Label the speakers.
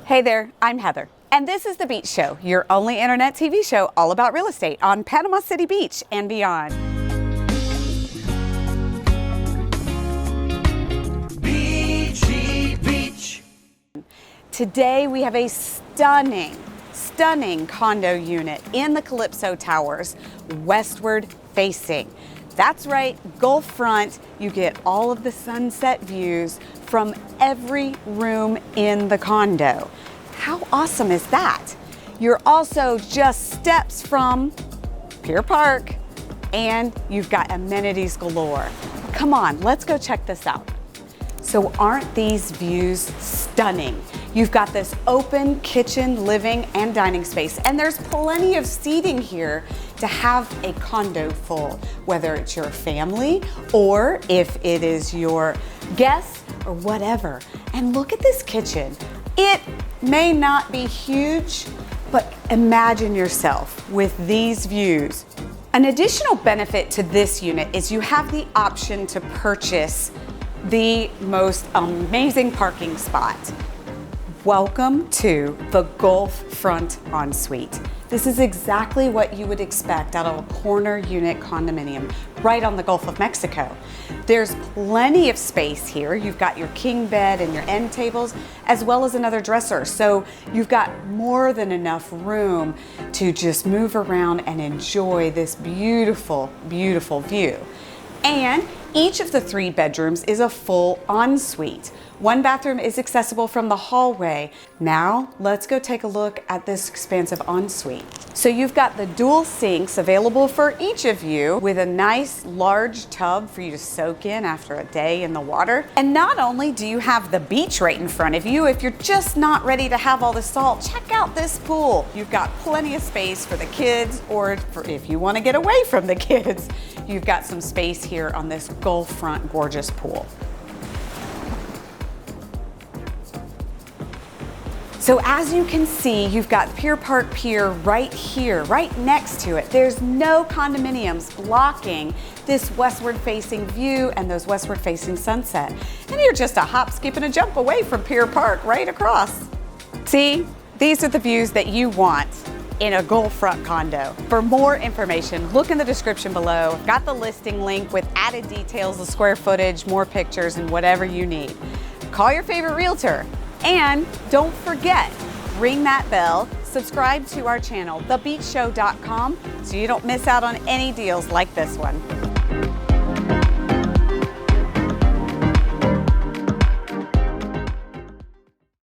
Speaker 1: Hey there, I'm Heather, and this is The Beach Show, your only internet TV show all about real estate on Panama City Beach and beyond.
Speaker 2: Beachy Beach.
Speaker 1: Today we have a stunning condo unit in the Calypso Towers, westward facing. That's right, Gulf front. You get all of the sunset views from every room in the condo. How awesome is that? You're also just steps from Pier Park, and you've got amenities galore. Come on, let's go check this out. So aren't these views stunning? You've got this open kitchen, living, and dining space, and there's plenty of seating here to have a condo full, whether it's your family or if it is your guests or whatever. And look at this kitchen. It may not be huge, but imagine yourself with these views. An additional benefit to this unit is you have the option to purchase the most amazing parking spot. Welcome to the Gulf Front Ensuite. This is exactly what you would expect out of a corner unit condominium right on the Gulf of Mexico. There's plenty of space here. You've got your king bed and your end tables, as well as another dresser. So you've got more than enough room to just move around and enjoy this beautiful, beautiful view. And each of the 3 bedrooms is a full ensuite. One bathroom is accessible from the hallway. Now, let's go take a look at this expansive ensuite. So you've got the dual sinks available for each of you with a nice large tub for you to soak in after a day in the water. And not only do you have the beach right in front of you, if you're just not ready to have all the salt, check out this pool. You've got plenty of space for the kids, or if you want to get away from the kids, you've got some space here on this Gulf front gorgeous pool. So as you can see, you've got Pier Park Pier right here, right next to it. There's no condominiums blocking this westward facing view and those westward facing sunset. And you're just a hop, skip, and a jump away from Pier Park right across. See, these are the views that you want in a Gulf front condo. For more information, look in the description below. Got the listing link with added details, the square footage, more pictures, and whatever you need. Call your favorite realtor. And don't forget, ring that bell, subscribe to our channel, thebeachshow.com, so you don't miss out on any deals like this one.